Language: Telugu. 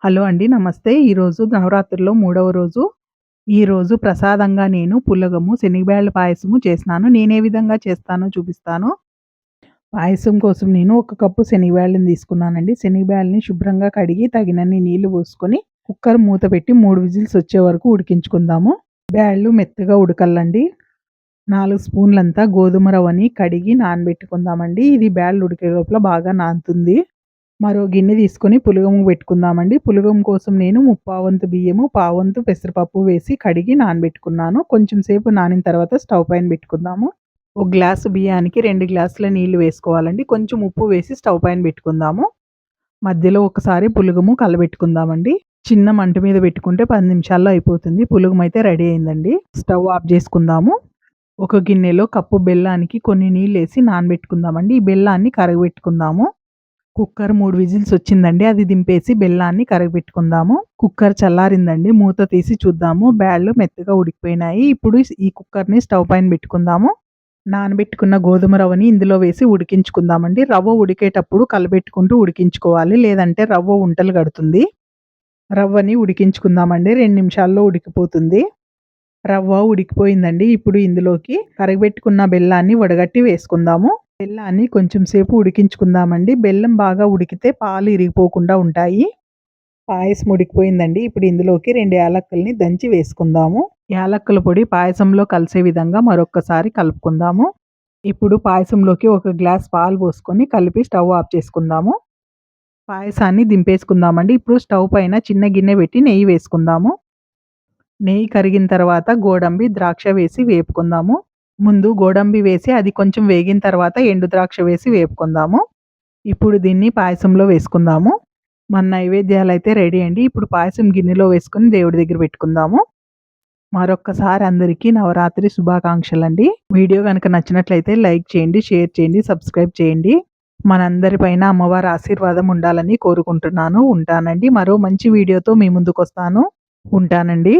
హలో అండి. నమస్తే. ఈరోజు నవరాత్రుల్లో మూడవ రోజు. ఈరోజు ప్రసాదంగా నేను పులగము, శనగబేళ్ళ పాయసము చేసినాను. నేనే విధంగా చేస్తానో చూపిస్తాను. పాయసం కోసం నేను ఒక కప్పు శనగబేళ్ళని తీసుకున్నానండి. శనగబేళ్ళని శుభ్రంగా కడిగి తగినన్ని నీళ్లు పోసుకొని కుక్కర్ మూత పెట్టి 3 విజిల్స్ వచ్చే వరకు ఉడికించుకుందాము. బ్యాళ్ళు మెత్తగా ఉడకల్లండి. 4 స్పూన్లంతా గోధుమ రవ్వని కడిగి నానబెట్టుకుందామండి. ఇది బ్యాళ్ళు ఉడికే లోపల బాగా నానుతుంది. మరో గిన్నె తీసుకొని పులగము పెట్టుకుందామండి. పులగం కోసం నేను ముప్పావంతు బియ్యము, పావంతు పెసరపప్పు వేసి కడిగి నానబెట్టుకున్నాను. కొంచెం సేపు నానిన తర్వాత స్టవ్ పైన పెట్టుకుందాము. ఒక గ్లాసు బియ్యానికి 2 గ్లాసుల నీళ్లు వేసుకోవాలండి. కొంచెం ఉప్పు వేసి స్టవ్ పైన పెట్టుకుందాము. మధ్యలో ఒకసారి పులగము కలబెట్టుకుందామండి. చిన్న మంట మీద పెట్టుకుంటే 10 నిమిషాల్లో అయిపోతుంది. పులగం అయితే రెడీ అయిందండి. స్టవ్ ఆఫ్ చేసుకుందాము. ఒక గిన్నెలో కప్పు బెల్లానికి కొన్ని నీళ్ళేసి నానబెట్టుకుందామండి. ఈ బెల్లాన్ని కరగబెట్టుకుందాము. కుక్కర్ 3 విజిల్స్ వచ్చిందండి. అది దింపేసి బెల్లాన్ని కరగబెట్టుకుందాము. కుక్కర్ చల్లారిందండి. మూత తీసి చూద్దాము. బ్యాళ్ళు మెత్తగా ఉడికిపోయినాయి. ఇప్పుడు ఈ కుక్కర్‌ని స్టవ్ పైన పెట్టుకుందాము. నానబెట్టుకున్న గోధుమ రవ్వని ఇందులో వేసి ఉడికించుకుందామండి. రవ్వ ఉడికేటప్పుడు కలబెట్టుకుంటూ ఉడికించుకోవాలి. లేదంటే రవ్వ ఉంటలు కడుతుంది. రవ్వని ఉడికించుకుందామండి. 2 నిమిషాల్లో ఉడికిపోతుంది. రవ్వ ఉడికిపోయిందండి. ఇప్పుడు ఇందులోకి కరగబెట్టుకున్న బెల్లాన్ని వడగట్టి వేసుకుందాము. బెల్లాన్ని కొంచెం సేపు ఉడికించుకుందామండి. బెల్లం బాగా ఉడికితే పాలు ఇరిగిపోకుండా ఉంటాయి. పాయసం ఉడికిపోయిందండి. ఇప్పుడు ఇందులోకి 2 యాలక్కుల్ని దంచి వేసుకుందాము. యాలక్కుల పొడి పాయసంలో కలిసే విధంగా మరొక్కసారి కలుపుకుందాము. ఇప్పుడు పాయసంలోకి ఒక గ్లాస్ పాలు పోసుకొని కలిపి స్టవ్ ఆఫ్ చేసుకుందాము. పాయసాన్ని దింపేసుకుందామండి. ఇప్పుడు స్టవ్ పైన చిన్న గిన్నె పెట్టి నెయ్యి వేసుకుందాము. నెయ్యి కరిగిన తర్వాత గోడంబి, ద్రాక్ష వేసి వేపుకుందాము. ముందు గోడంబి వేసి అది కొంచెం వేగిన తర్వాత ఎండు ద్రాక్ష వేసి వేపుకుందాము. ఇప్పుడు దీన్ని పాయసంలో వేసుకుందాము. మన నైవేద్యాలైతే రెడీ అండి. ఇప్పుడు పాయసం గిన్నెలో వేసుకొని దేవుడి దగ్గర పెట్టుకుందాము. మరొక్కసారి అందరికీ నవరాత్రి శుభాకాంక్షలండి. వీడియో గనుక నచ్చినట్లయితే లైక్ చేయండి, షేర్ చేయండి, సబ్స్క్రైబ్ చేయండి. మనందరిపైన అమ్మవారి ఆశీర్వాదం ఉండాలని కోరుకుంటున్నాను. ఉంటానండి. మరో మంచి వీడియోతో మీ ముందుకొస్తాను. ఉంటానండి.